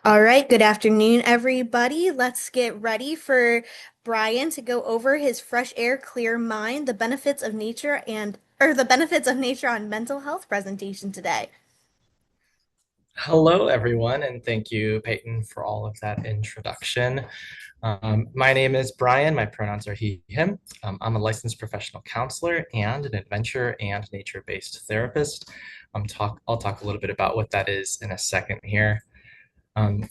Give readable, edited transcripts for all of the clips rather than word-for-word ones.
All right, good afternoon, everybody. Let's get ready for Brian to go over his fresh air, clear mind, the benefits of nature the benefits of nature on mental health presentation today. Hello, everyone, and thank you, Peyton, for all of that introduction. My name is Brian. My pronouns are he, him. I'm a licensed professional counselor and an adventure and nature-based therapist. I'll talk a little bit about what that is in a second here.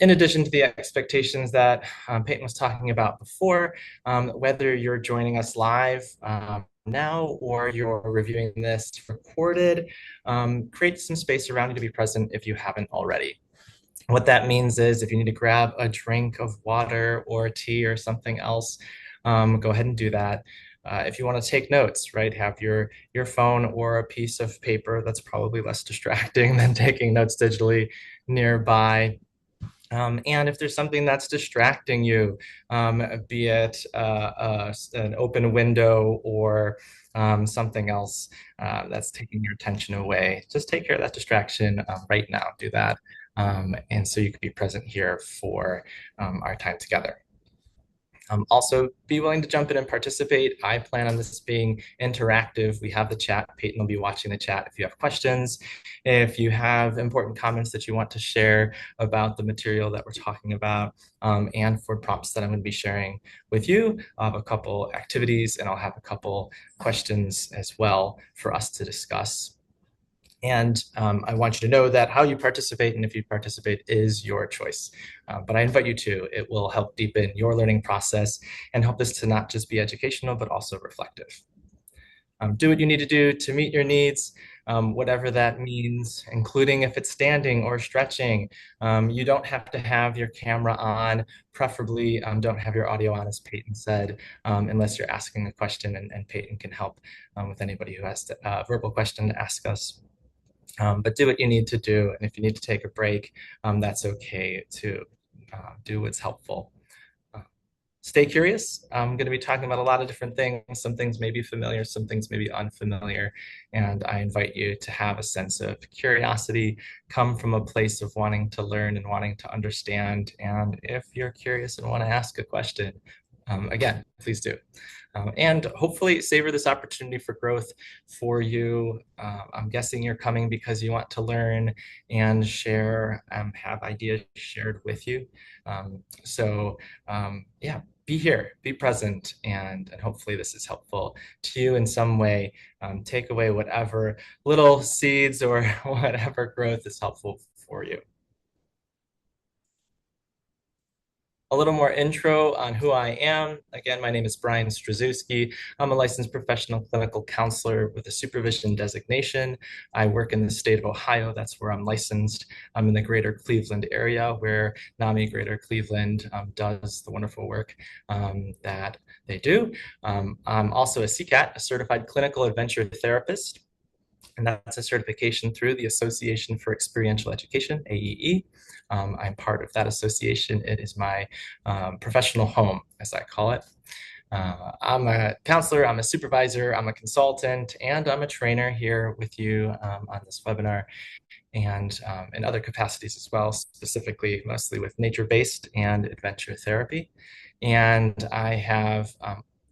In addition to the expectations that Peyton was talking about before, whether you're joining us live now or you're reviewing this recorded, create some space around you to be present if you haven't already. What that means is if you need to grab a drink of water or tea or something else, go ahead and do that. If you want to take notes, right, have your phone or a piece of paper that's probably less distracting than taking notes digitally nearby. And if there's something that's distracting you, be it an open window or something else that's taking your attention away, just take care of that distraction right now. Do that. And so you can be present here for our time together. Also, be willing to jump in and participate. I plan on this being interactive. We have the chat. Peyton will be watching the chat if you have questions. If you have important comments that you want to share about the material that we're talking about, and for prompts that I'm going to be sharing with you, I'll have a couple activities and I'll have a couple questions as well for us to discuss. And I want you to know that how you participate and if you participate is your choice. But I invite you to. It will help deepen your learning process and help this to not just be educational, but also reflective. Do what you need to do to meet your needs, whatever that means, including if it's standing or stretching. You don't have to have your camera on, preferably don't have your audio on, as Peyton said, unless you're asking a question, and Peyton can help with anybody who has a verbal question to ask us. But do what you need to do. And if you need to take a break, that's okay to do what's helpful. Uh, Stay curious. I'm going to be talking about a lot of different things. Some things may be familiar, some things may be unfamiliar. And I invite you to have a sense of curiosity, come from a place of wanting to learn and wanting to understand. And if you're curious and want to ask a question, again, please do. And hopefully savor this opportunity for growth for you. I'm guessing you're coming because you want to learn and share, have ideas shared with you. Yeah, be here, be present, and hopefully this is helpful to you in some way. Take away whatever little seeds or whatever growth is helpful for you. A little more intro on who I am. Again, my name is Brian Strozewski. I'm a licensed professional clinical counselor with a supervision designation. I work in the state of Ohio. That's where I'm licensed. I'm in the greater Cleveland area where NAMI Greater Cleveland does the wonderful work that they do. I'm also a CCAT, a certified clinical adventure therapist. And that's a certification through the Association for Experiential Education, AEE. I'm part of that association. It is my professional home, as I call it. I'm a counselor, I'm a supervisor, I'm a consultant, and I'm a trainer here with you on this webinar and in other capacities as well, specifically mostly with nature-based and adventure therapy. And I have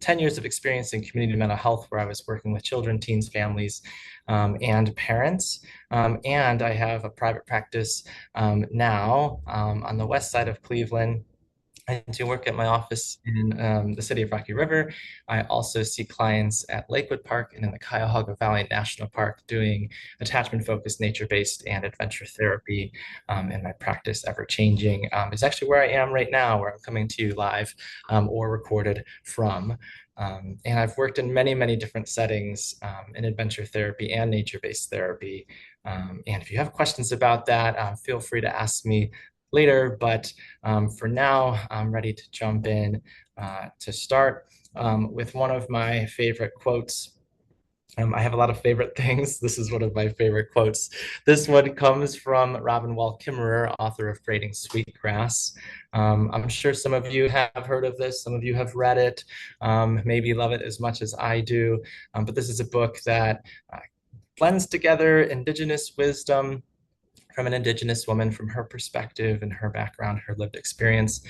10 years of experience in community mental health where I was working with children, teens, families, and parents. And I have a private practice now on the west side of Cleveland. I do work at my office in the city of Rocky River. I also see clients at Lakewood Park and in the Cuyahoga Valley National Park doing attachment-focused, nature-based, and adventure therapy. And my practice, Everchanging, is actually where I am right now, where I'm coming to you live or recorded from. And I've worked in many, many different settings in adventure therapy and nature-based therapy. And if you have questions about that, feel free to ask me later, but for now, I'm ready to jump in to start with one of my favorite quotes. I have a lot of favorite things. This is one of my favorite quotes. This one comes from Robin Wall Kimmerer, author of Braiding Sweetgrass. I'm sure some of you have heard of this. Some of you have read it, maybe love it as much as I do. But this is a book that blends together indigenous wisdom from an Indigenous woman, from her perspective and her background, her lived experience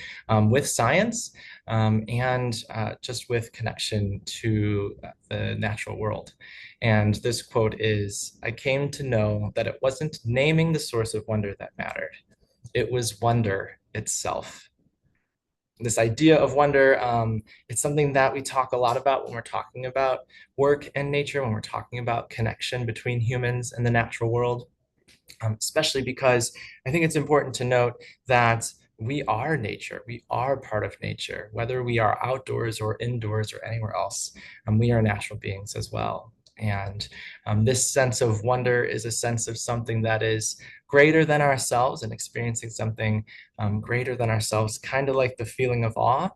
with science and just with connection to the natural world. And this quote is, "I came to know that it wasn't naming the source of wonder that mattered. It was wonder itself." This idea of wonder, it's something that we talk a lot about when we're talking about work and nature, when we're talking about connection between humans and the natural world, especially because I think it's important to note that we are nature. We are part of nature, whether we are outdoors or indoors or anywhere else. We are natural beings as well. And this sense of wonder is a sense of something that is greater than ourselves and experiencing something greater than ourselves, kind of like the feeling of awe,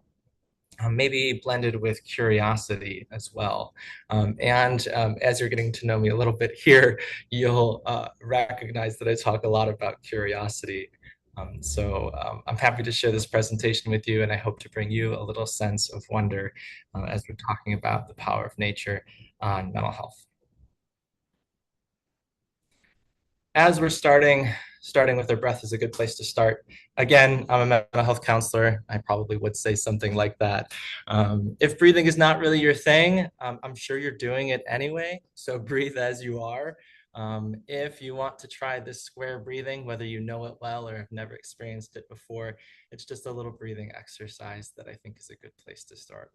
maybe blended with curiosity as well. And as you're getting to know me a little bit here, you'll recognize that I talk a lot about curiosity. I'm happy to share this presentation with you, and I hope to bring you a little sense of wonder as we're talking about the power of nature on mental health. As we're starting with our breath is a good place to start. Again, I'm a mental health counselor. I probably would say something like that. If breathing is not really your thing, I'm sure you're doing it anyway. So breathe as you are. If you want to try this square breathing, whether you know it well or have never experienced it before, it's just a little breathing exercise that I think is a good place to start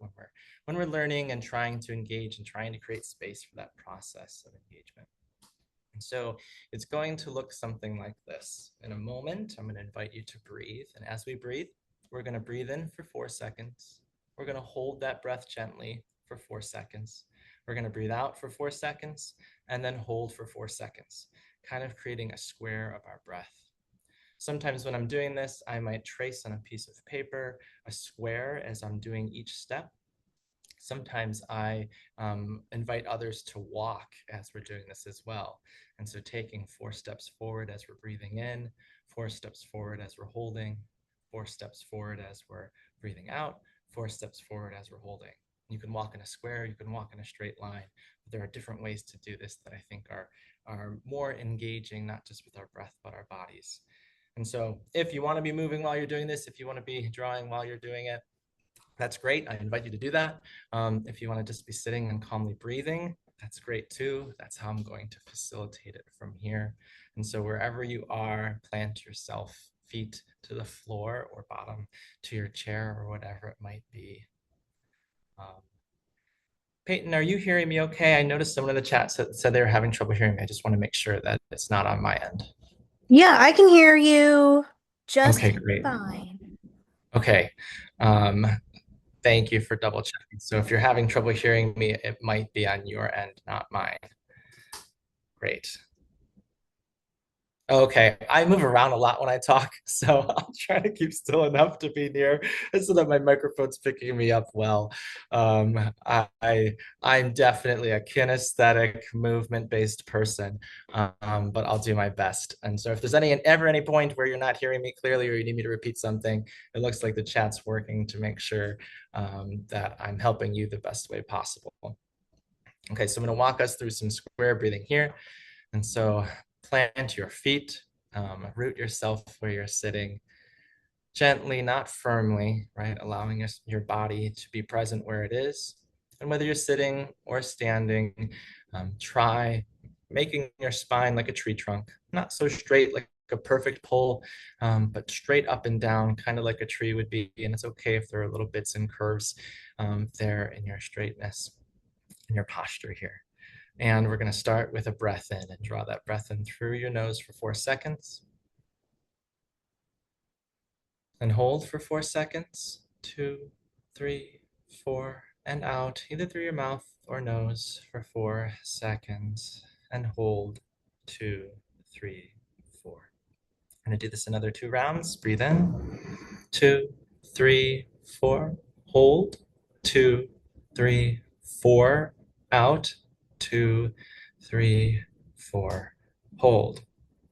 when we're learning and trying to engage and trying to create space for that process of engagement. And so it's going to look something like this. In a moment, I'm going to invite you to breathe. And as we breathe, we're going to breathe in for 4 seconds. We're going to hold that breath gently for 4 seconds. We're going to breathe out for 4 seconds and then hold for 4 seconds, kind of creating a square of our breath. Sometimes when I'm doing this, I might trace on a piece of paper a square as I'm doing each step. Sometimes I invite others to walk as we're doing this as well. And so taking 4 steps forward as we're breathing in, 4 steps forward as we're holding, 4 steps forward as we're breathing out, 4 steps forward as we're holding. You can walk in a square, you can walk in a straight line, but there are different ways to do this that I think are more engaging, not just with our breath, but our bodies. And so if you want to be moving while you're doing this, if you want to be drawing while you're doing it, that's great. I invite you to do that. If you want to just be sitting and calmly breathing, that's great too. That's how I'm going to facilitate it from here. And so wherever you are, plant yourself, feet to the floor or bottom to your chair or whatever it might be. Peyton, are you hearing me okay? I noticed someone in the chat said they were having trouble hearing me. I just want to make sure that it's not on my end. Yeah, I can hear you Okay, just great. fine. Okay. Um, Thank you for double checking. So if you're having trouble hearing me, it might be on your end, not mine. Great. Okay, I move around a lot when I talk, so I'll try to keep still enough to be near so that my microphone's picking me up well. Um, I'm definitely a kinesthetic, movement-based person, but I'll do my best. And so if there's ever any point where you're not hearing me clearly or you need me to repeat something, it looks like the chat's working to make sure that I'm helping you the best way possible. Okay, so I'm going to walk us through some square breathing here. And so plant your feet, root yourself where you're sitting, gently, not firmly, right? Allowing your body to be present where it is. And whether you're sitting or standing, try making your spine like a tree trunk, not so straight like a perfect pole, but straight up and down, kind of like a tree would be. And it's okay if there are little bits and curves there in your straightness, in your posture here. And we're going to start with a breath in and draw that breath in through your nose for 4 seconds. And hold for 4 seconds. 2, 3, 4, and out, either through your mouth or nose for 4 seconds. And hold 2, 3, 4. I'm going to do this another 2 rounds. Breathe in. 2, 3, 4. Hold. 2, 3, 4. Out. 2, 3, 4. Hold.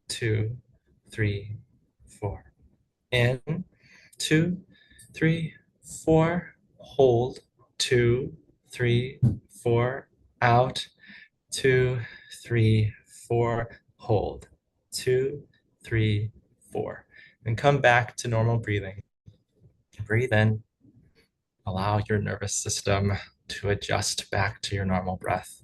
2, 3, 4. In. 2, 3, 4. Hold. 2, 3, 4. Out. 2, 3, 4. Hold. 2, 3, 4. And come back to normal breathing. Breathe in, allow your nervous system to adjust back to your normal breath.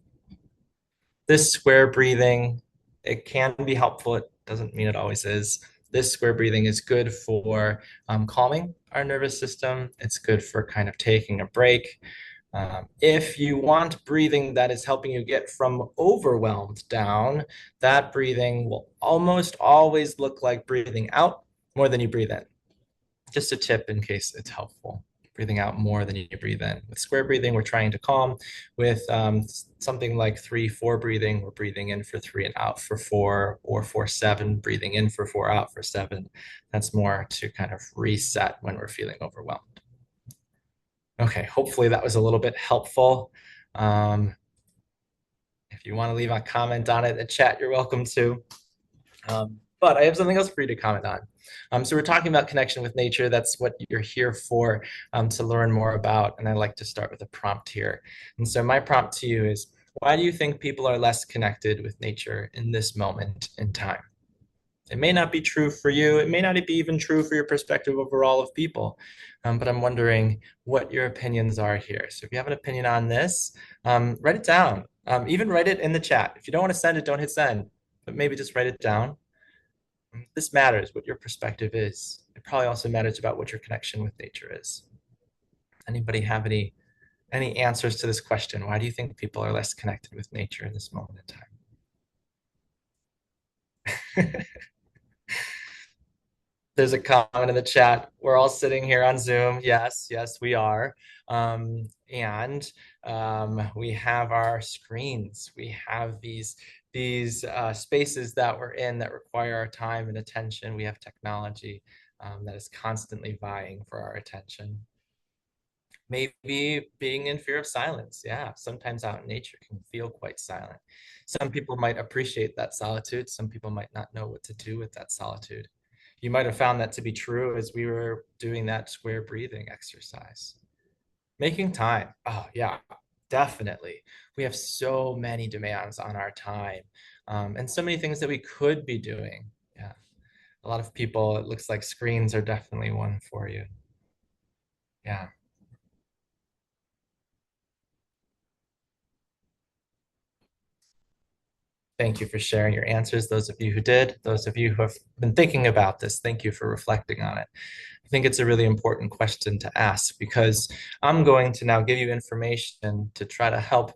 This square breathing, it can be helpful. It doesn't mean it always is. This square breathing is good for calming our nervous system. It's good for kind of taking a break. If you want breathing that is helping you get from overwhelmed down, that breathing will almost always look like breathing out more than you breathe in. Just a tip in case it's helpful. Breathing out more than you breathe in. With square breathing, we're trying to calm. With something like 3-4 breathing, we're breathing in for 3 and out for 4, or 4-7, breathing in for 4, out for 7. That's more to kind of reset when we're feeling overwhelmed. Okay, hopefully that was a little bit helpful. If you want to leave a comment on it in the chat, you're welcome to. But I have something else for you to comment on. So we're talking about connection with nature. That's what you're here for, to learn more about. And I like to start with a prompt here. And so my prompt to you is, why do you think people are less connected with nature in this moment in time? It may not be true for you. It may not be even true for your perspective overall of people. But I'm wondering what your opinions are here. So if you have an opinion on this, write it down. Even write it in the chat. If you don't want to send it, don't hit send, but maybe just write it down. This matters what your perspective is. It probably also matters about what your connection with nature is. Anybody have any answers to this question? Why do you think people are less connected with nature in this moment in time? There's a comment in the chat. We're all sitting here on Zoom. Yes, yes, we are. And we have our screens. We have these spaces that we're in that require our time and attention. We have technology that is constantly vying for our attention. Maybe being in fear of silence. Yeah, sometimes out in nature can feel quite silent. Some people might appreciate that solitude. Some people might not know what to do with that solitude. You might have found that to be true as we were doing that square breathing exercise. Making time. Oh, yeah, definitely. We have so many demands on our time, and so many things that we could be doing. Yeah, a lot of people, it looks like screens are definitely one for you. Yeah. Thank you for sharing your answers. Those of you who did, those of you who have been thinking about this, thank you for reflecting on it. I think it's a really important question to ask, because I'm going to now give you information to try to help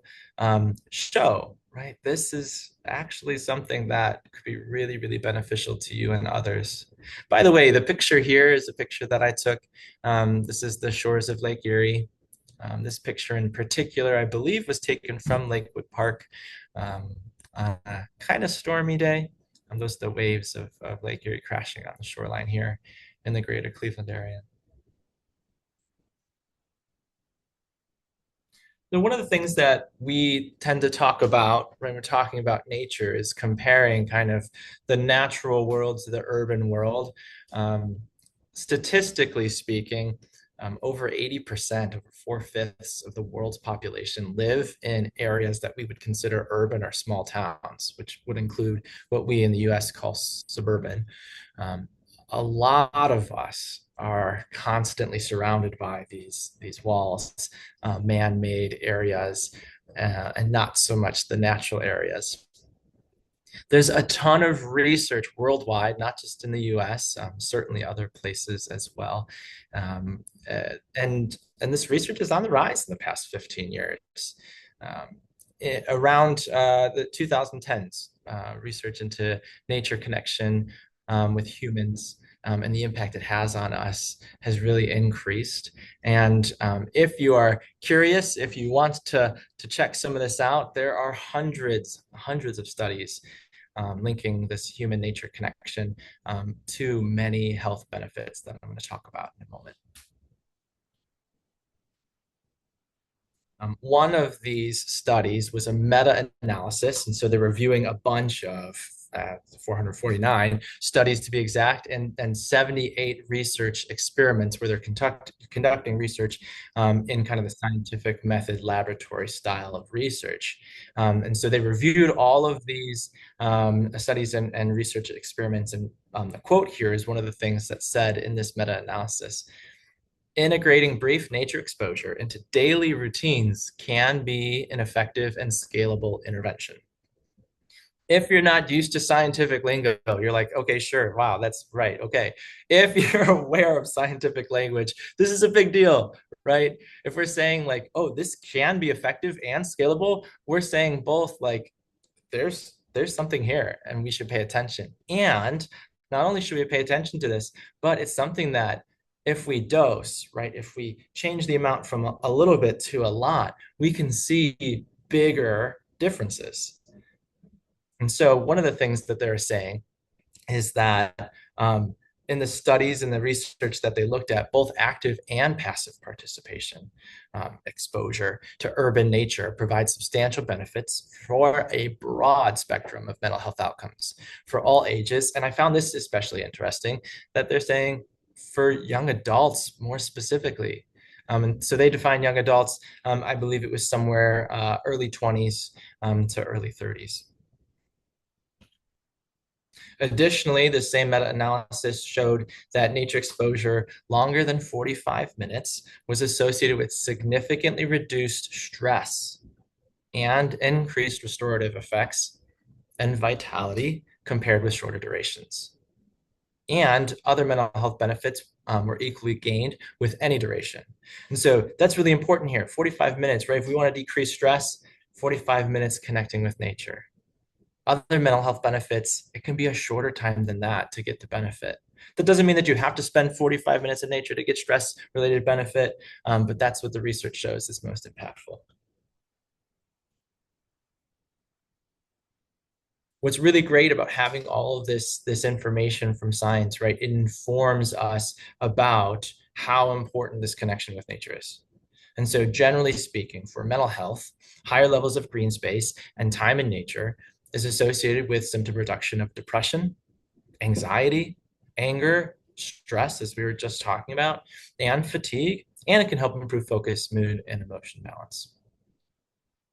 show, right? This is actually something that could be really, really beneficial to you and others. By the way, the picture here is a picture that I took. This is the shores of Lake Erie. This picture in particular, I believe, was taken from Lakewood Park um, on a kind of stormy day. Those are the waves of Lake Erie crashing on the shoreline here in the greater Cleveland area. So one of the things that we tend to talk about when we're talking about nature is comparing kind of the natural world to the urban world. Um, Statistically speaking, over 80%, over 4/5 of the world's population live in areas that we would consider urban or small towns, which would include what we in the US call suburban. Um, a lot of us are constantly surrounded by these walls, man-made areas, and not so much the natural areas. There's a ton of research worldwide, not just in the US, certainly other places as well. Um, and this research is on the rise in the past 15 years. Around the 2010s, research into nature connection with humans and the impact it has on us has really increased. And if you are curious, if you want to check some of this out, there are hundreds of studies linking this human nature connection to many health benefits that I'm going to talk about in a moment. One of these studies was a meta-analysis, and so they're reviewing a bunch of 449 studies to be exact, and 78 research experiments where they're conducting research in kind of the scientific method laboratory style of research. And so they reviewed all of these studies and research experiments. And the quote here is one of the things that's said in this meta-analysis. Integrating brief nature exposure into daily routines can be an effective and scalable intervention. If you're not used to scientific lingo, you're like, okay, sure, wow, that's right, okay. If you're aware of scientific language, this is a big deal, right? If we're saying like, oh, this can be effective and scalable, we're saying both like there's something here and we should pay attention. And not only should we pay attention to this, but it's something that if we dose, right, if we change the amount from a little bit to a lot, we can see bigger differences. And so one of the things that they're saying is that in the studies and the research that they looked at, both active and passive participation, exposure to urban nature provides substantial benefits for a broad spectrum of mental health outcomes for all ages. And I found this especially interesting that they're saying for young adults more specifically. And so they define young adults, I believe it was somewhere early 20s to early 30s. Additionally, the same meta-analysis showed that nature exposure longer than 45 minutes was associated with significantly reduced stress and increased restorative effects and vitality compared with shorter durations. And other mental health benefits were equally gained with any duration. And so that's really important here. 45 minutes, right? If we want to decrease stress, 45 minutes connecting with nature. Other mental health benefits, it can be a shorter time than that to get the benefit. That doesn't mean that you have to spend 45 minutes in nature to get stress related benefit, but that's what the research shows is most impactful. What's really great about having all of this information from science, right? It informs us about how important this connection with nature is. And so generally speaking, for mental health, higher levels of green space and time in nature is associated with symptom reduction of depression, anxiety, anger, stress, as we were just talking about, and fatigue, and it can help improve focus, mood, and emotion balance.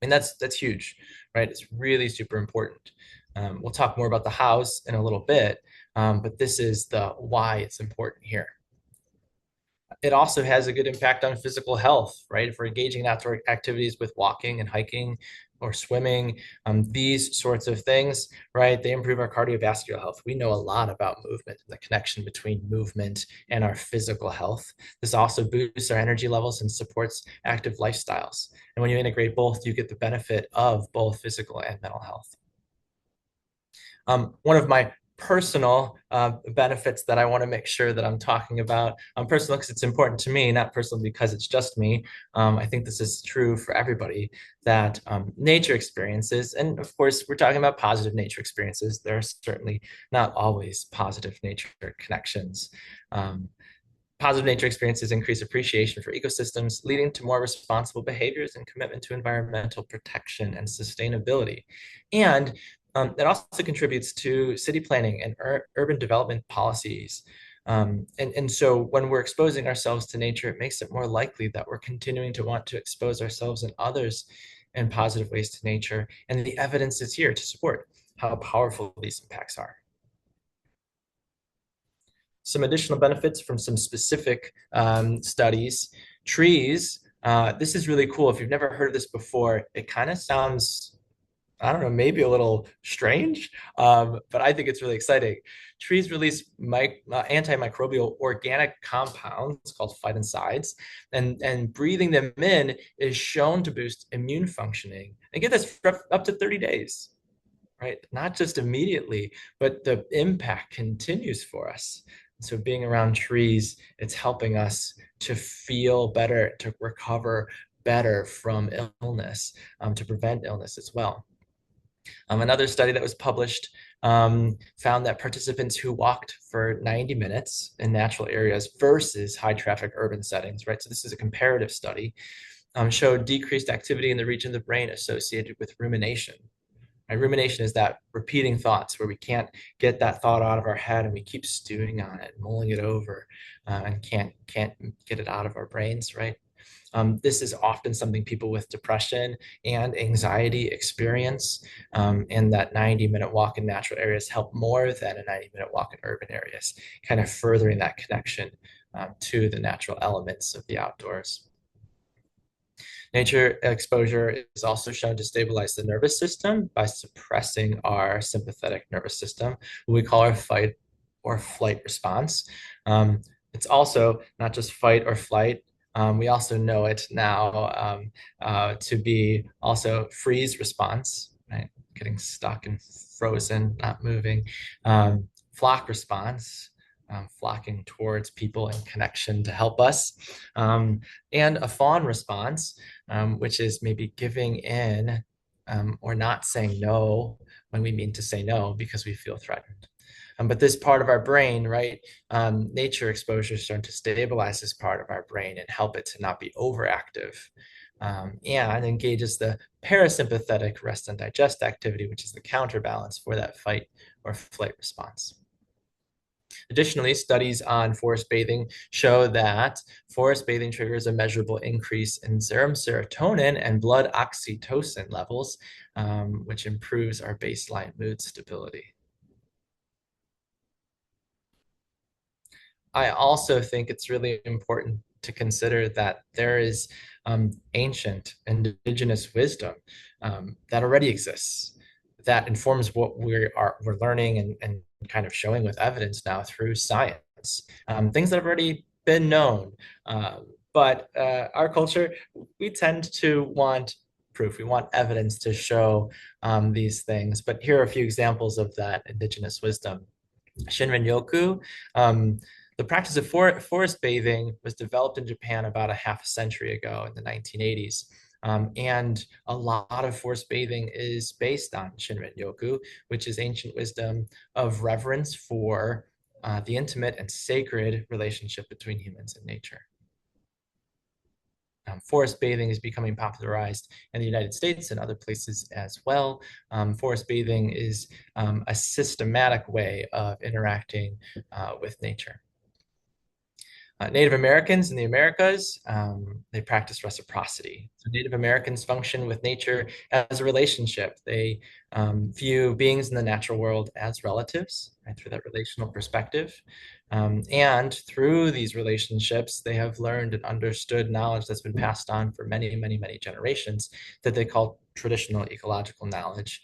And that's huge, right? It's really super important. We'll talk more about the hows in a little bit, but this is the why it's important here. It also has a good impact on physical health, right? If we're engaging in outdoor activities with walking and hiking or swimming, these sorts of things, right? They improve our cardiovascular health. We know a lot about movement and the connection between movement and our physical health. This also boosts our energy levels and supports active lifestyles. And when you integrate both, you get the benefit of both physical and mental health. One of my personal benefits that I want to make sure that I'm talking about. Personal because it's important to me, not personal because it's just me. I think this is true for everybody that nature experiences, and of course, we're talking about positive nature experiences. There are certainly not always positive nature connections. Positive nature experiences increase appreciation for ecosystems, leading to more responsible behaviors and commitment to environmental protection and sustainability. And it also contributes to city planning and urban development policies. And so when we're exposing ourselves to nature, it makes it more likely that we're continuing to want to expose ourselves and others in positive ways to nature. And the evidence is here to support how powerful these impacts are. Some additional benefits from some specific studies. Trees, this is really cool. If you've never heard of this before, it kind of sounds, I don't know, maybe a little strange, but I think it's really exciting. Trees release antimicrobial organic compounds called phytoncides, and breathing them in is shown to boost immune functioning. And get this, for up to 30 days, right? Not just immediately, but the impact continues for us. So being around trees, it's helping us to feel better, to recover better from illness, to prevent illness as well. Another study that was published found that participants who walked for 90 minutes in natural areas versus high traffic urban settings, right? So this is a comparative study, showed decreased activity in the region of the brain associated with rumination. Right? Rumination is that repeating thoughts where we can't get that thought out of our head and we keep stewing on it, mulling it over, and can't get it out of our brains, right? This is often something people with depression and anxiety experience, and that 90-minute walk in natural areas help more than a 90-minute walk in urban areas, kind of furthering that connection to the natural elements of the outdoors. Nature exposure is also shown to stabilize the nervous system by suppressing our sympathetic nervous system, what we call our fight or flight response. It's also not just fight or flight. We also know it now to be also freeze response, right? Getting stuck and frozen, not moving. Flock response, flocking towards people in connection to help us. And a fawn response, which is maybe giving in or not saying no when we mean to say no because we feel threatened. But this part of our brain, right, nature exposure is starting to stabilize this part of our brain and help it to not be overactive. And engages the parasympathetic rest and digest activity, which is the counterbalance for that fight or flight response. Additionally, studies on forest bathing show that forest bathing triggers a measurable increase in serum serotonin and blood oxytocin levels, which improves our baseline mood stability. I also think it's really important to consider that there is ancient indigenous wisdom that already exists that informs what we're learning and kind of showing with evidence now through science. Things that have already been known. But our culture, we tend to want proof. We want evidence to show these things. But here are a few examples of that indigenous wisdom. Shinrin-yoku, the practice of forest bathing was developed in Japan about a half a century ago in the 1980s. And a lot of forest bathing is based on Shinrin-yoku, which is ancient wisdom of reverence for the intimate and sacred relationship between humans and nature. Forest bathing is becoming popularized in the United States and other places as well. Forest bathing is a systematic way of interacting with nature. Native Americans in the Americas, they practice reciprocity. So Native Americans function with nature as a relationship. They view beings in the natural world as relatives, right, through that relational perspective. And through these relationships, they have learned and understood knowledge that's been passed on for many, many, many generations that they call traditional ecological knowledge,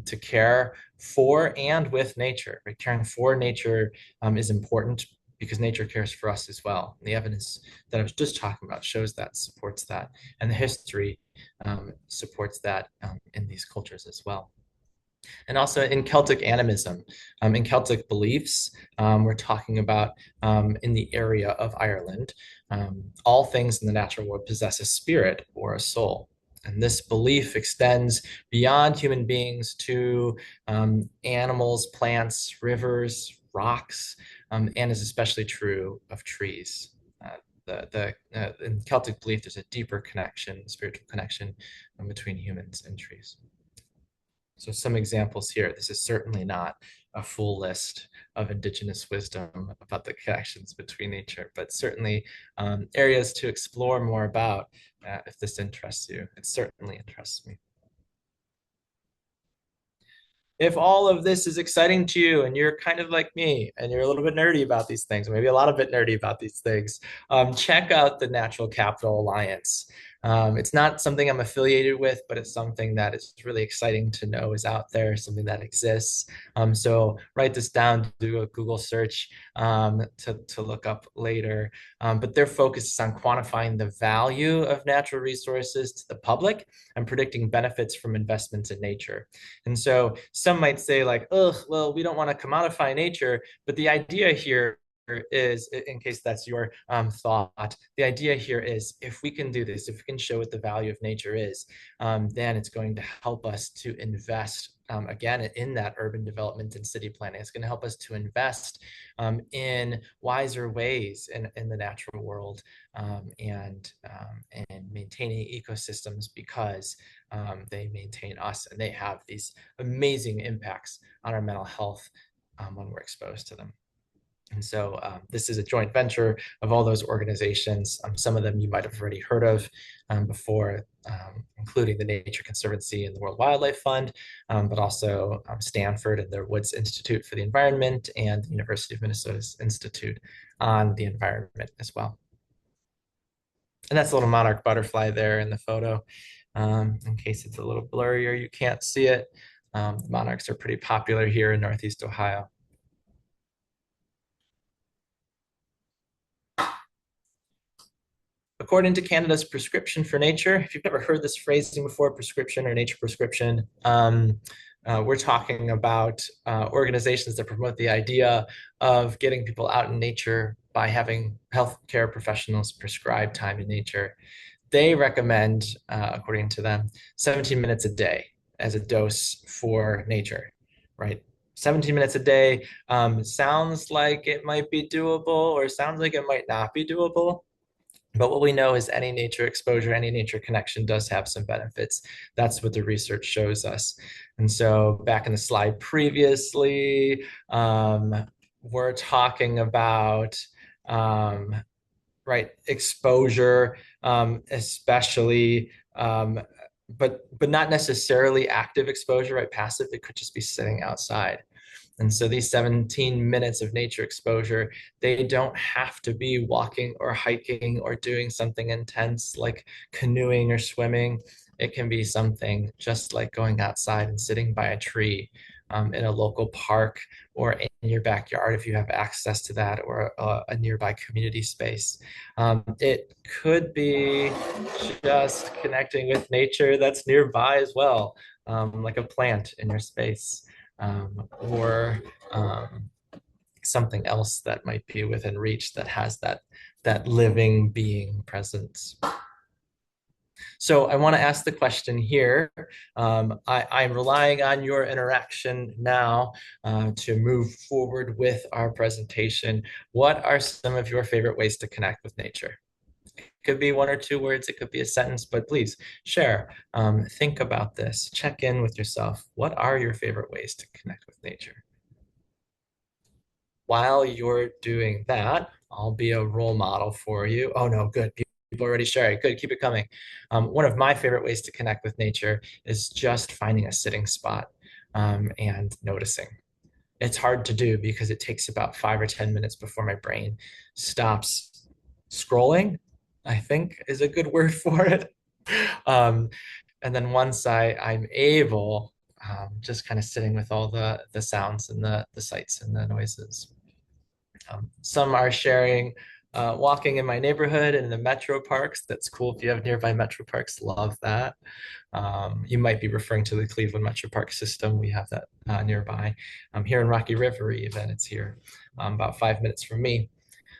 to care for and with nature. Right? Caring for nature is important because nature cares for us as well. And the evidence that I was just talking about shows that, supports that, and the history supports that in these cultures as well. And also in Celtic animism, in Celtic beliefs, we're talking about in the area of Ireland, all things in the natural world possess a spirit or a soul. And this belief extends beyond human beings to animals, plants, rivers, rocks, and is especially true of trees. In Celtic belief, there's a deeper connection, spiritual connection between humans and trees. So some examples here. This is certainly not a full list of indigenous wisdom about the connections between nature, but certainly areas to explore more about if this interests you. It certainly interests me. If all of this is exciting to you and you're kind of like me and you're a little bit nerdy about these things, or maybe a lot of bit nerdy about these things, check out the Natural Capital Alliance. It's not something I'm affiliated with, but it's something that is really exciting to know is out there, something that exists. So write this down, do a Google search to look up later. But their focus is on quantifying the value of natural resources to the public and predicting benefits from investments in nature. And so some might say like, oh, well, we don't want to commodify nature, but the idea here is, in case that's your thought, the idea here is if we can do this, if we can show what the value of nature is, then it's going to help us to invest again in that urban development and city planning. It's going to help us to invest in wiser ways in the natural world and maintaining ecosystems because they maintain us and they have these amazing impacts on our mental health when we're exposed to them. And so this is a joint venture of all those organizations. Some of them you might have already heard of before, including the Nature Conservancy and the World Wildlife Fund, but also Stanford and their Woods Institute for the Environment and the University of Minnesota's Institute on the Environment as well. And that's a little monarch butterfly there in the photo. In case it's a little blurry or you can't see it, monarchs are pretty popular here in Northeast Ohio. According to Canada's prescription for nature, if you've never heard this phrasing before, prescription or nature prescription, we're talking about organizations that promote the idea of getting people out in nature by having healthcare professionals prescribe time in nature. They recommend, according to them, 17 minutes a day as a dose for nature, right? 17 minutes a day sounds like it might be doable or sounds like it might not be doable. But what we know is any nature exposure, any nature connection does have some benefits. That's what the research shows us. And so back in the slide previously, we're talking about right exposure, especially, but not necessarily active exposure, right? Passive, it could just be sitting outside. And so these 17 minutes of nature exposure, they don't have to be walking or hiking or doing something intense like canoeing or swimming. It can be something just like going outside and sitting by a tree in a local park or in your backyard if you have access to that, or a nearby community space. It could be just connecting with nature that's nearby as well, like a plant in your space or something else that might be within reach that has that living being presence. So I want to ask the question here. I'm relying on your interaction now to move forward with our presentation. What are some of your favorite ways to connect with nature? It could be one or two words, it could be a sentence, but please share. Think about this. Check in with yourself. What are your favorite ways to connect with nature? While you're doing that, I'll be a role model for you. Oh no, good. People already sharing. Good, keep it coming. One of my favorite ways to connect with nature is just finding a sitting spot and noticing. It's hard to do because it takes about 5 or 10 minutes before my brain stops scrolling, I think is a good word for it. Um, and then once I'm able, just kind of sitting with all the sounds and the sights and the noises. Some are sharing walking in my neighborhood and in the metro parks. That's cool if you have nearby metro parks. Love that. You might be referring to the Cleveland Metro Park system. We have that nearby. Here in Rocky River, even it's here about 5 minutes from me.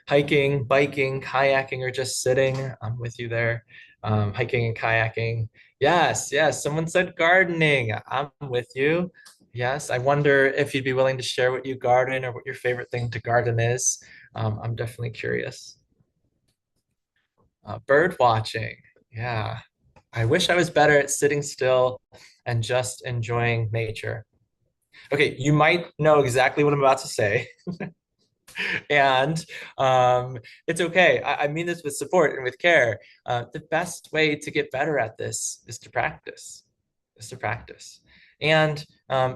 Hiking, biking, kayaking, or just sitting. I'm with you there. Hiking and kayaking. Yes, yes. Someone said gardening. I'm with you. Yes, I wonder if you'd be willing to share what you garden or what your favorite thing to garden is. I'm definitely curious. Bird watching. Yeah. I wish I was better at sitting still and just enjoying nature. Okay, you might know exactly what I'm about to say. And it's okay. I mean this with support and with care. The best way to get better at this is to practice, is to practice. And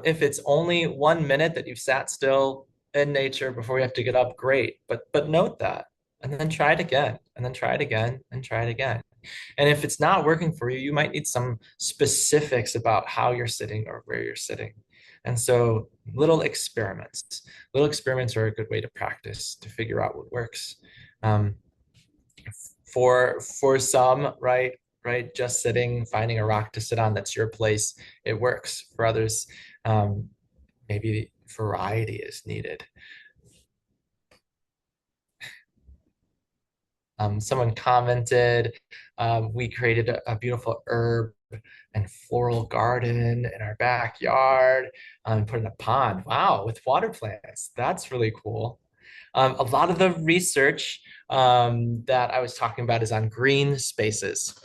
if it's only 1 minute that you've sat still in nature before you have to get up, great. But note that, and then try it again, and then try it again, and try it again. And if it's not working for you, you might need some specifics about how you're sitting or where you're sitting. And so little experiments are a good way to practice to figure out what works. Um, for some, right, just sitting, finding a rock to sit on that's your place, it works. For others, maybe variety is needed. Someone commented, we created a beautiful herb and floral garden in our backyard, put in a pond. Wow, with water plants. That's really cool. A lot of the research that I was talking about is on green spaces.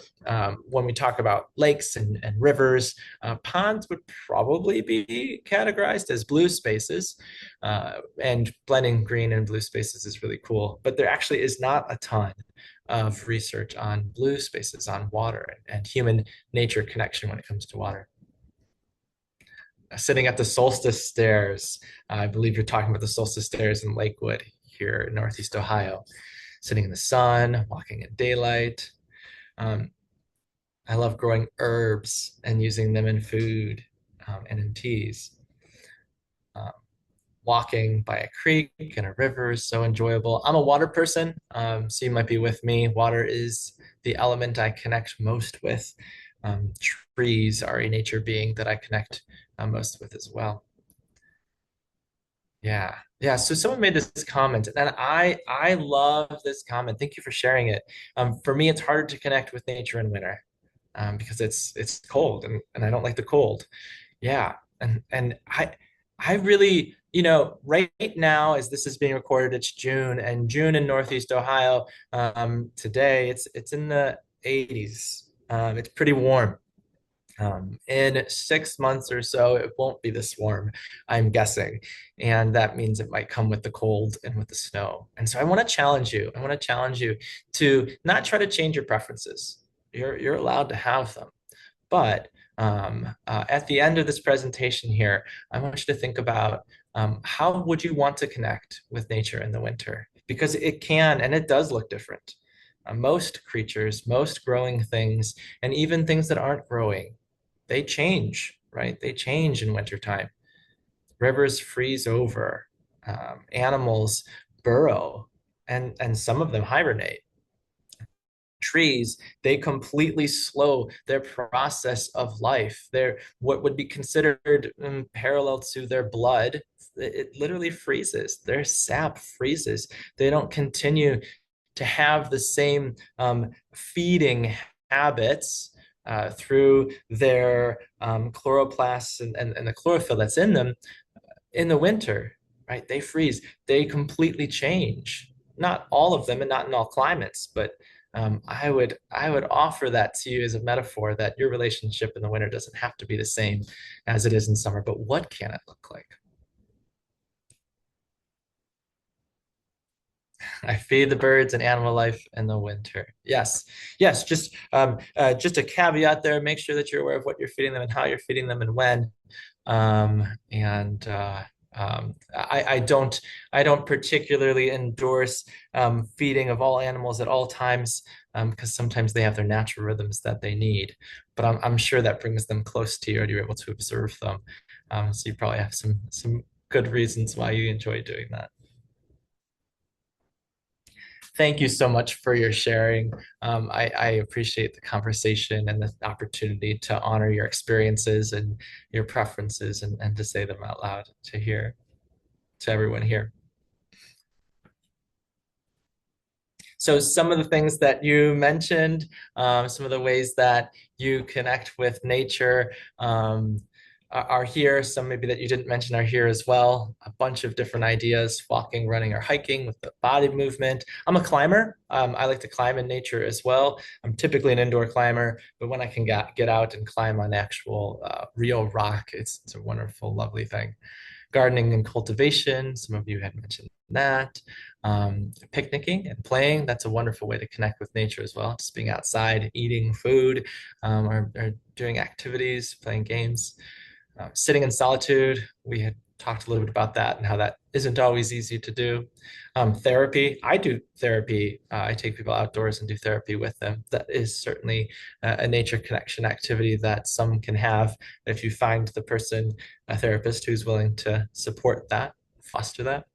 When we talk about lakes and rivers, ponds would probably be categorized as blue spaces. And blending green and blue spaces is really cool. But there actually is not a ton of research on blue spaces, on water and human nature connection when it comes to water. Sitting at the solstice stairs. I believe you're talking about the solstice stairs in Lakewood here in Northeast Ohio. Sitting in the sun, walking in daylight. Um, I love growing herbs and using them in food and in teas. Um, Walking by a creek and a river is so enjoyable. I'm a water person, so you might be with me. Water is the element I connect most with. Trees are a nature being that I connect most with as well. Yeah. Yeah. So someone made this comment and I love this comment. Thank you for sharing it. For me, it's harder to connect with nature in winter because it's cold and I don't like the cold. Yeah. And I really, right now as this is being recorded, it's June and June in Northeast Ohio. Today it's in the 80s. It's pretty warm. In 6 months or so, it won't be this warm, I'm guessing. And that means it might come with the cold and with the snow. And so I want to challenge you. I want to challenge you to not try to change your preferences. You're allowed to have them. But at the end of this presentation here, I want you to think about how would you want to connect with nature in the winter? Because it can and it does look different. Most creatures, most growing things, and even things that aren't growing, they change, right? They change in wintertime. Rivers freeze over, animals burrow, and some of them hibernate. Trees, they completely slow their process of life. They're what would be considered parallel to their blood. It literally freezes. Their sap freezes. They don't continue to have the same feeding habits through their chloroplasts and the chlorophyll that's in them in the winter, right? They freeze. They completely change. Not all of them, and not in all climates, but I would offer that to you as a metaphor that your relationship in the winter doesn't have to be the same as it is in summer. But what can it look like? I feed the birds and animal life in the winter. Yes, yes. Just a caveat there. Make sure that you're aware of what you're feeding them and how you're feeding them and when. And I don't particularly endorse feeding of all animals at all times because sometimes they have their natural rhythms that they need. But I'm sure that brings them close to you and you're able to observe them. So you probably have some good reasons why you enjoy doing that. Thank you so much for your sharing. I appreciate the conversation and the opportunity to honor your experiences and your preferences and to say them out loud to everyone here. So some of the things that you mentioned, some of the ways that you connect with nature are here. Some maybe that you didn't mention are here as well. A bunch of different ideas, walking, running, or hiking with the body movement. I'm a climber. I like to climb in nature as well. I'm typically an indoor climber, but when I can get out and climb on actual real rock, it's a wonderful, lovely thing. Gardening and cultivation, some of you had mentioned that. Picnicking and playing, that's a wonderful way to connect with nature as well. Just being outside, eating food, or doing activities, playing games. Sitting in solitude, we had talked a little bit about that and how that isn't always easy to do. Therapy, I do therapy. I take people outdoors and do therapy with them. That is certainly a nature connection activity that some can have if you find the person, a therapist who's willing to support that, foster that.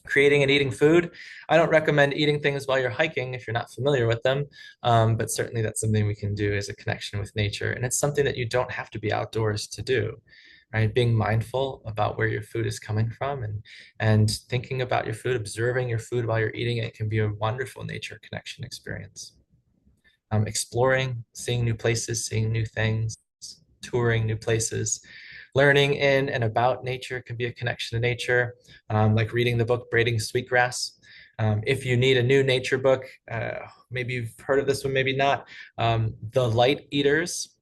Creating and eating food. I don't recommend eating things while you're hiking if you're not familiar with them, but certainly that's something we can do as a connection with nature. And it's something that you don't have to be outdoors to do. right? Being mindful about where your food is coming from and thinking about your food, observing your food while you're eating it can be a wonderful nature connection experience. Exploring, seeing new places, seeing new things, touring new places, learning in and about nature can be a connection to nature, like reading the book Braiding Sweetgrass. If you need a new nature book, maybe you've heard of this one, maybe not. The Light Eaters.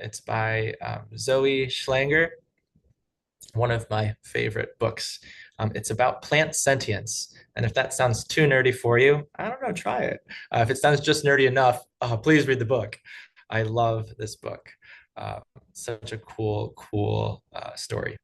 It's by Zoe Schlanger, one of my favorite books. It's about plant sentience. And if that sounds too nerdy for you, I don't know, try it. If it sounds just nerdy enough, please read the book. I love this book. Uh, Such a cool story.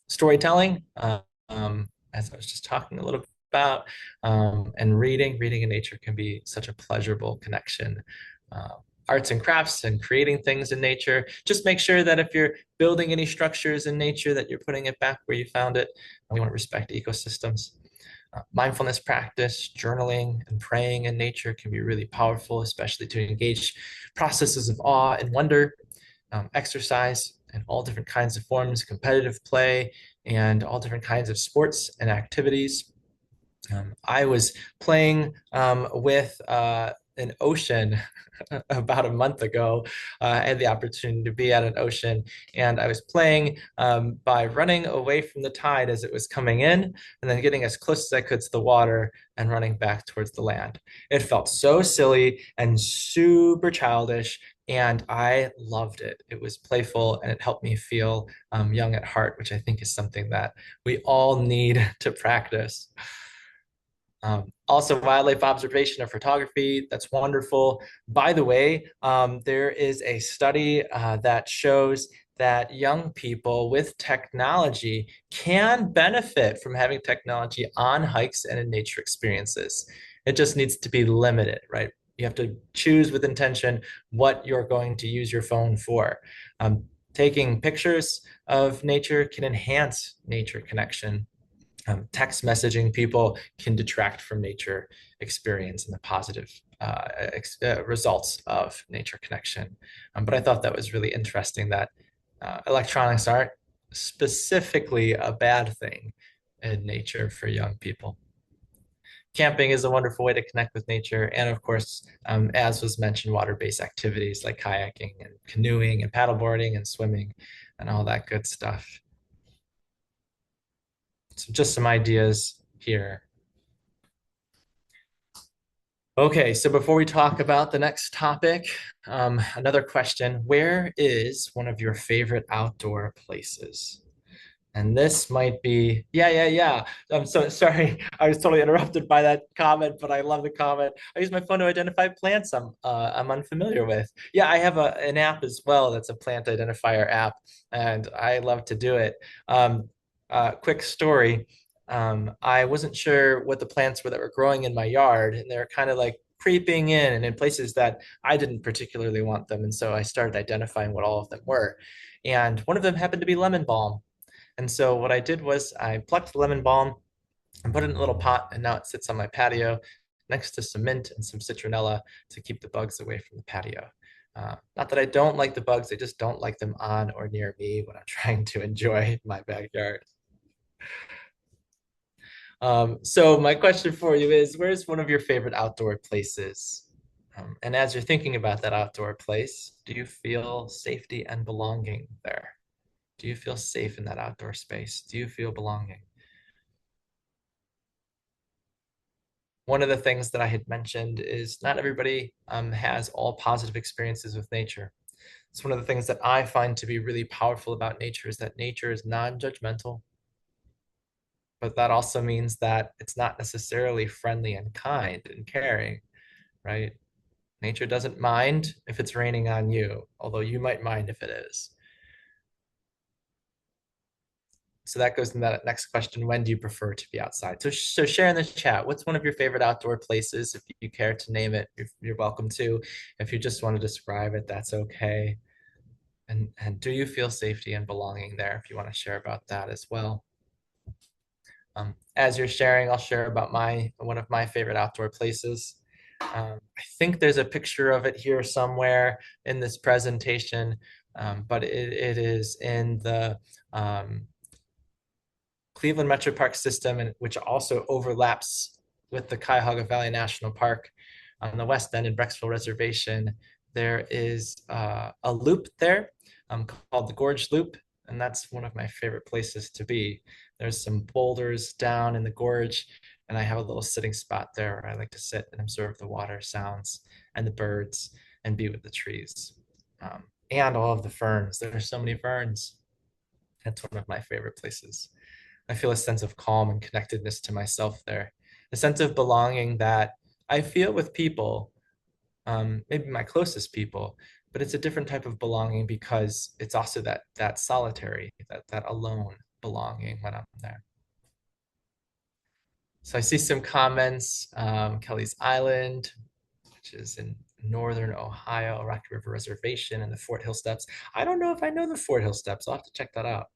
Storytelling, as I was just talking a little bit about, and reading in nature can be such a pleasurable connection. Uh, Arts and crafts and creating things in nature. Just make sure that if you're building any structures in nature, that you're putting it back where you found it. We want to respect ecosystems. Mindfulness practice, journaling, and praying in nature can be really powerful, especially to engage processes of awe and wonder. Exercise in all different kinds of forms, competitive play, and all different kinds of sports and activities. I was playing with an ocean about a month ago. I had the opportunity to be at an ocean, and I was playing by running away from the tide as it was coming in, and then getting as close as I could to the water and running back towards the land. It felt so silly and super childish, and I loved it. It was playful, and it helped me feel young at heart, which I think is something that we all need to practice. Also, wildlife observation and photography, that's wonderful. By the way, there is a study that shows that young people with technology can benefit from having technology on hikes and in nature experiences. It just needs to be limited, right? You have to choose with intention what you're going to use your phone for. Taking pictures of nature can enhance nature connection. Text messaging people can detract from nature experience and the positive results of nature connection. But I thought that was really interesting that electronics aren't specifically a bad thing in nature for young people. Camping is a wonderful way to connect with nature. And of course, as was mentioned, water-based activities like kayaking and canoeing and paddleboarding and swimming and all that good stuff. So just some ideas here. Okay, so before we talk about the next topic, another question. Where is one of your favorite outdoor places? And this might be, yeah. I'm so sorry. I was totally interrupted by that comment, but I love the comment. I use my phone to identify plants I'm unfamiliar with. Yeah, I have an app as well that's a plant identifier app, and I love to do it. Quick story. I wasn't sure what the plants were that were growing in my yard, and they're kind of like creeping in and in places that I didn't particularly want them. And so I started identifying what all of them were. And one of them happened to be lemon balm. And so what I did was I plucked the lemon balm and put it in a little pot, and now it sits on my patio next to some mint and some citronella to keep the bugs away from the patio. Not that I don't like the bugs, I just don't like them on or near me when I'm trying to enjoy my backyard. So my question for you is, where's one of your favorite outdoor places? And as you're thinking about that outdoor place, do you feel safety and belonging there? Do you feel safe in that outdoor space? Do you feel belonging? One of the things that I had mentioned is not everybody has all positive experiences with nature. It's one of the things that I find to be really powerful about nature is that nature is non-judgmental, but that also means that it's not necessarily friendly and kind and caring, right? Nature doesn't mind if it's raining on you, although you might mind if it is. So that goes in that next question. When do you prefer to be outside? So share in the chat. What's one of your favorite outdoor places? If you care to name it, you're welcome to. If you just want to describe it, that's okay. And do you feel safety and belonging there? If you want to share about that as well. As you're sharing, I'll share about one of my favorite outdoor places. I think there's a picture of it here somewhere in this presentation, but it is in the Cleveland Metro Park system, and which also overlaps with the Cuyahoga Valley National Park on the west end in Brecksville Reservation. There is a loop there called the Gorge Loop, and that's one of my favorite places to be. There's some boulders down in the gorge, and I have a little sitting spot there where I like to sit and observe the water sounds and the birds and be with the trees. And all of the ferns. There are so many ferns. That's one of my favorite places. I feel a sense of calm and connectedness to myself there, a sense of belonging that I feel with people, maybe my closest people, but it's a different type of belonging because it's also that solitary, that alone belonging when I'm there. So I see some comments. Kelly's Island, which is in northern Ohio, Rocky River Reservation, and the Fort Hill Steps. I don't know if I know the Fort Hill Steps. I'll have to check that out.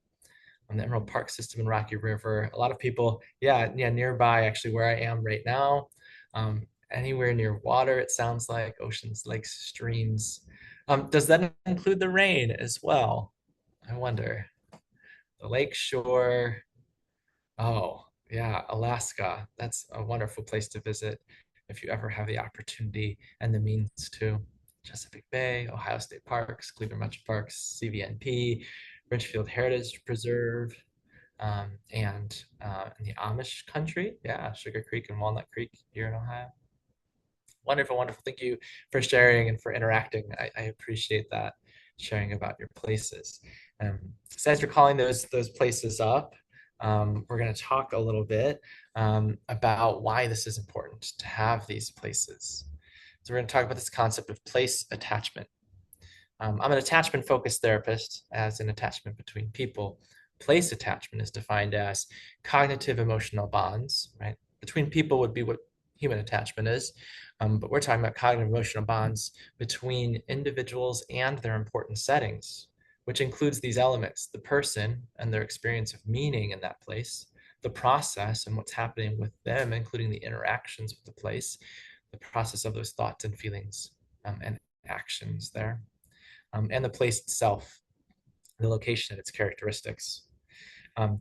On the Emerald Park system in Rocky River. A lot of people, yeah, nearby actually where I am right now. Anywhere near water, it sounds like oceans, lakes, streams. Does that include the rain as well? I wonder. The lake shore. Oh, yeah, Alaska. That's a wonderful place to visit if you ever have the opportunity and the means to. Chesapeake Bay, Ohio State Parks, Cleveland Metro Parks, CVNP, Richfield Heritage Preserve, and in the Amish country, yeah, Sugar Creek and Walnut Creek here in Ohio. Wonderful, wonderful. Thank you for sharing and for interacting. I appreciate that, sharing about your places. So as you're calling those places up, we're going to talk a little bit about why this is important to have these places. So we're going to talk about this concept of place attachment. I'm an attachment focused therapist, as in attachment between people. Place attachment is defined as cognitive emotional bonds, right? Between people would be what human attachment is, but we're talking about cognitive emotional bonds between individuals and their important settings, which includes these elements: the person and their experience of meaning in that place, the process and what's happening with them, including the interactions with the place, the process of those thoughts and feelings and actions there, and the place itself, the location and its characteristics.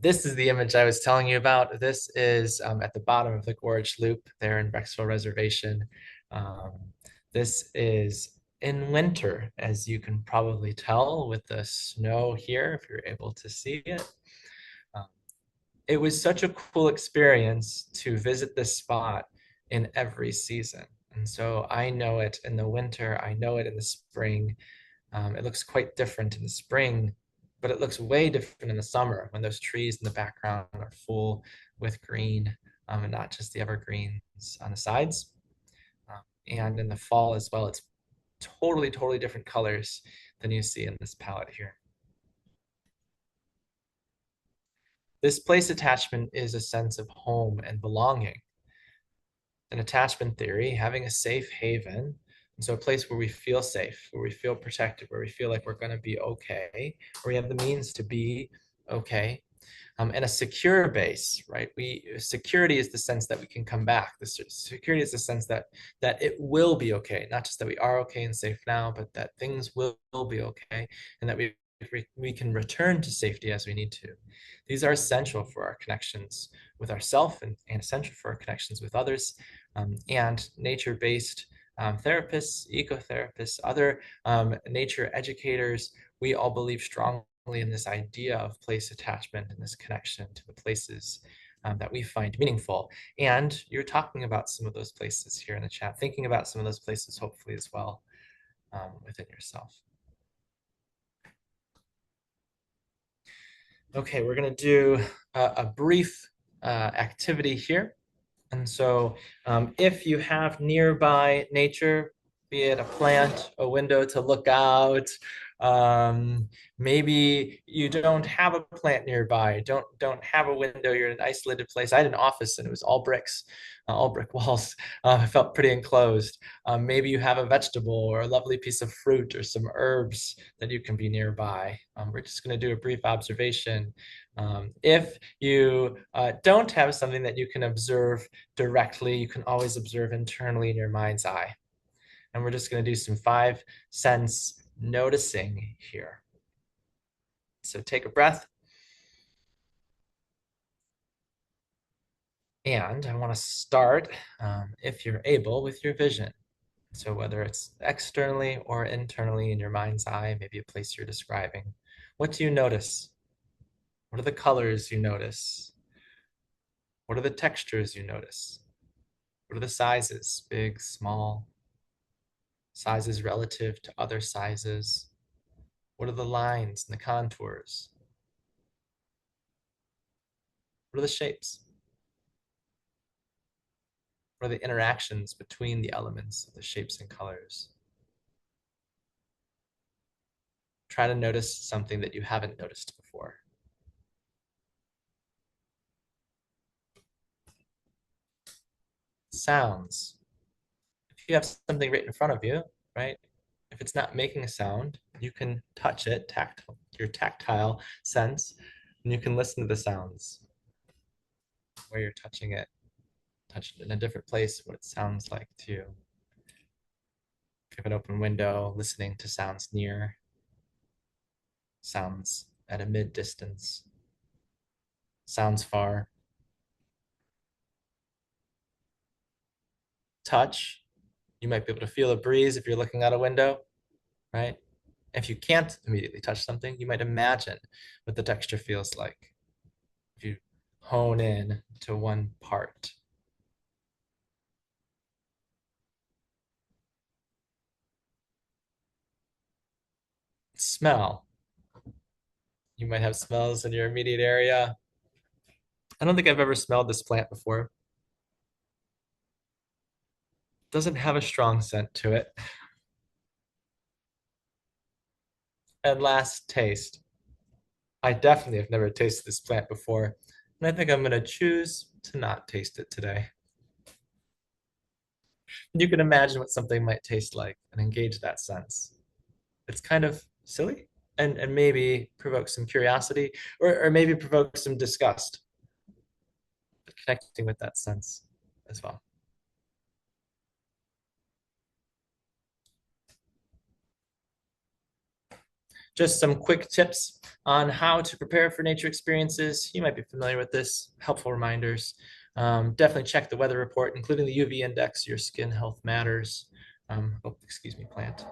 This is the image I was telling you about. This is at the bottom of the gorge loop there in Brecksville Reservation. Um, this is in winter, as you can probably tell with the snow here, if you're able to see it. Um, it was such a cool experience to visit this spot in every season. And so I know it in the winter, I know it in the spring. It looks quite different in the spring, but it looks way different in the summer when those trees in the background are full with green, and not just the evergreens on the sides. And in the fall as well, it's totally, totally different colors than you see in this palette here. This place attachment is a sense of home and belonging. In attachment theory, having a safe haven, and so a place where we feel safe, where we feel protected, where we feel like we're going to be okay, where we have the means to be okay, and a secure base, right? Security is the sense that we can come back. The security is the sense that it will be okay, not just that we are okay and safe now, but that things will be okay, and that we can return to safety as we need to. These are essential for our connections with ourselves and essential for our connections with others. And nature-based therapists, ecotherapists, other nature educators, we all believe strongly in this idea of place attachment and this connection to the places that we find meaningful. And you're talking about some of those places here in the chat, thinking about some of those places hopefully as well within yourself. Okay, we're going to do a brief activity here. And so if you have nearby nature, be it a plant, a window to look out, maybe you don't have a plant nearby, don't have a window, you're in an isolated place. I had an office and it was all bricks, all brick walls. I felt pretty enclosed. Maybe you have a vegetable or a lovely piece of fruit or some herbs that you can be nearby. We're just going to do a brief observation. If you don't have something that you can observe directly, you can always observe internally in your mind's eye. And we're just going to do some 5 sense noticing here. So take a breath, and I want to start, if you're able, with your vision. So whether it's externally or internally in your mind's eye, maybe a place you're describing, what do you notice? What are the colors you notice? What are the textures you notice? What are the sizes? Big, small, sizes relative to other sizes? What are the lines and the contours? What are the shapes? What are the interactions between the elements of the shapes and colors? Try to notice something that you haven't noticed before. Sounds. If you have something right in front of you, right? If it's not making a sound, you can touch it, your tactile sense, and you can listen to the sounds where you're touching it. Touch it in a different place, what it sounds like to you. If you have an open window, listening to sounds near, sounds at a mid distance, sounds far. Touch, you might be able to feel a breeze if you're looking out a window, right? If you can't immediately touch something, you might imagine what the texture feels like if you hone in to one part. Smell. You might have smells in your immediate area. I don't think I've ever smelled this plant before. It doesn't have a strong scent to it. And last, taste. I definitely have never tasted this plant before, and I think I'm going to choose to not taste it today. You can imagine what something might taste like and engage that sense. It's kind of silly and maybe provoke some curiosity or maybe provoke some disgust, but connecting with that sense as well. Just some quick tips on how to prepare for nature experiences. You might be familiar with this, helpful reminders. Definitely check the weather report, including the UV index. Your skin health matters. Oh, excuse me, plant.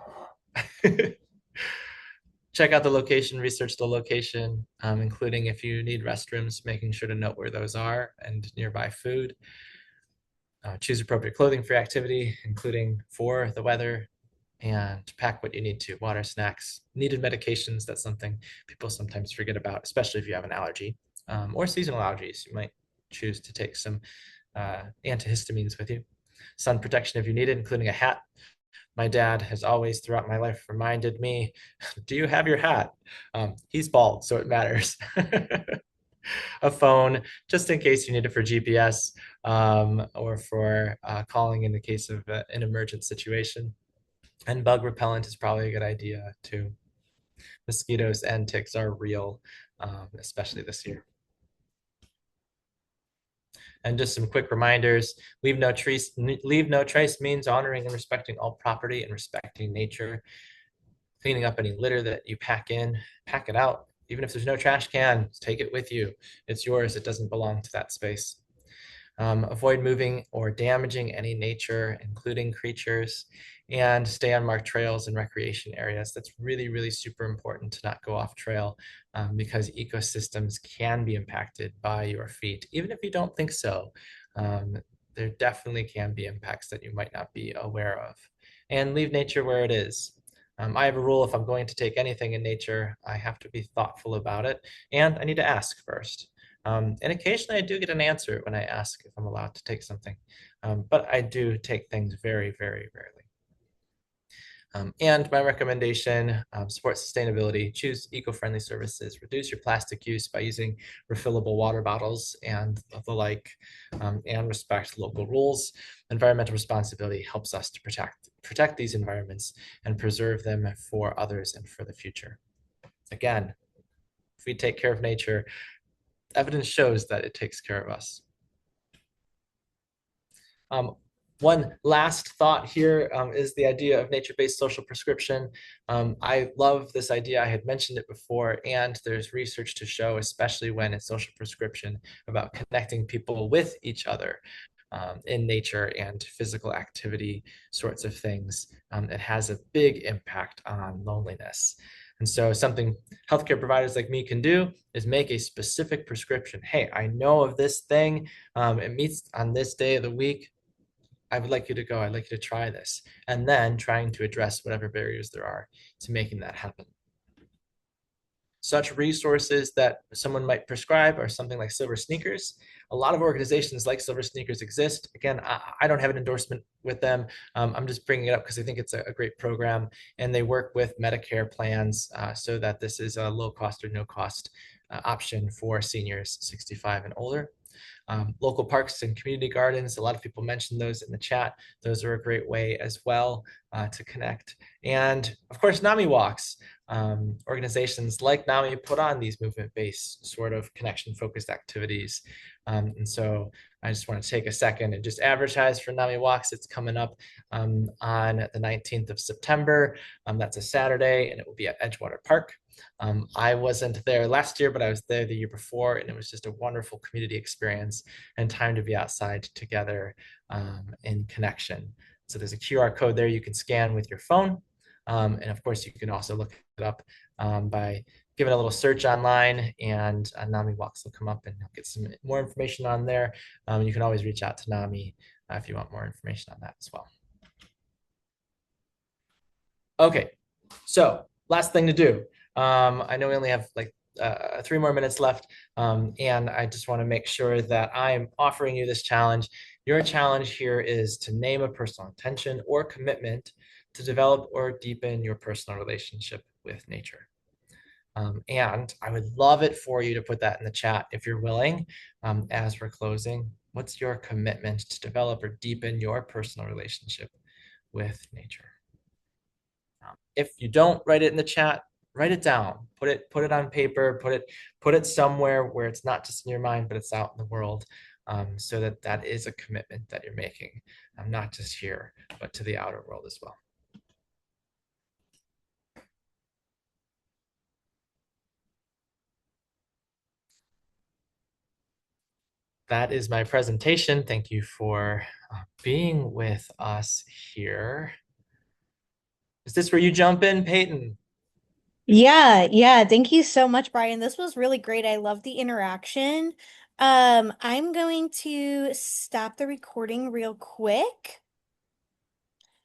Check out the location, research the location, including if you need restrooms, making sure to note where those are and nearby food. Choose appropriate clothing for activity, including for the weather, and pack what you need to, water, snacks, needed medications. That's something people sometimes forget about, especially if you have an allergy or seasonal allergies. You might choose to take some antihistamines with you. Sun protection if you need it, including a hat. My dad has always, throughout my life, reminded me, do you have your hat? He's bald, so it matters. A phone, just in case you need it for GPS or for calling in the case of an emergent situation. And bug repellent is probably a good idea too. Mosquitoes and ticks are real, especially this year. And just some quick reminders, leave no trace means honoring and respecting all property and respecting nature. Cleaning up any litter that you pack in, pack it out. Even if there's no trash can, take it with you. It's yours, it doesn't belong to that space. Avoid moving or damaging any nature, including creatures, and stay on marked trails and recreation areas. That's really, really super important to not go off trail because ecosystems can be impacted by your feet, even if you don't think so. Um, there definitely can be impacts that you might not be aware of. And leave nature where it is. I have a rule if I'm going to take anything in nature, I have to be thoughtful about it, and I need to ask first. And occasionally I do get an answer when I ask if I'm allowed to take something. But I do take things very, very rarely. And my recommendation, support sustainability, choose eco-friendly services, reduce your plastic use by using refillable water bottles and the like, and respect local rules. Environmental responsibility helps us to protect these environments and preserve them for others and for the future. Again, if we take care of nature, evidence shows that it takes care of us. Um, One last thought here is the idea of nature-based social prescription. I love this idea. I had mentioned it before, and there's research to show, especially when it's social prescription, about connecting people with each other in nature and physical activity sorts of things. It has a big impact on loneliness. And so something healthcare providers like me can do is make a specific prescription. Hey, I know of this thing. It meets on this day of the week. I would like you to go. I'd like you to try this. And then trying to address whatever barriers there are to making that happen. Such resources that someone might prescribe are something like Silver Sneakers. A lot of organizations like Silver Sneakers exist. Again, I don't have an endorsement with them. I'm just bringing it up because I think it's a great program, and they work with Medicare plans so that this is a low cost or no cost option for seniors 65 and older. Local parks and community gardens, a lot of people mentioned those in the chat. Those are a great way as well to connect. And of course, NAMI walks. Organizations like NAMI put on these movement-based sort of connection-focused activities. And so I just want to take a second and just advertise for NAMI Walks. It's coming up on the 19th of September. That's a Saturday, and it will be at Edgewater Park. I wasn't there last year, but I was there the year before, and it was just a wonderful community experience and time to be outside together in connection. So there's a QR code there you can scan with your phone. And of course, you can also look it up by giving a little search online, and NAMI Walks will come up and you'll get some more information on there. You can always reach out to NAMI if you want more information on that as well. Okay, so last thing to do. I know we only have like 3 more minutes left, and I just want to make sure that I'm offering you this challenge. Your challenge here is to name a personal intention or commitment to develop or deepen your personal relationship with nature. And I would love it for you to put that in the chat if you're willing. As we're closing, what's your commitment to develop or deepen your personal relationship with nature? If you don't write it in the chat, write it down. Put it on paper. Put it somewhere where it's not just in your mind, but it's out in the world, so that that is a commitment that you're making, not just here, but to the outer world as well. That is my presentation. Thank you for being with us here. Is this where you jump in, Peyton? Yeah, yeah. Thank you so much, Brian. This was really great. I love the interaction. I'm going to stop the recording real quick.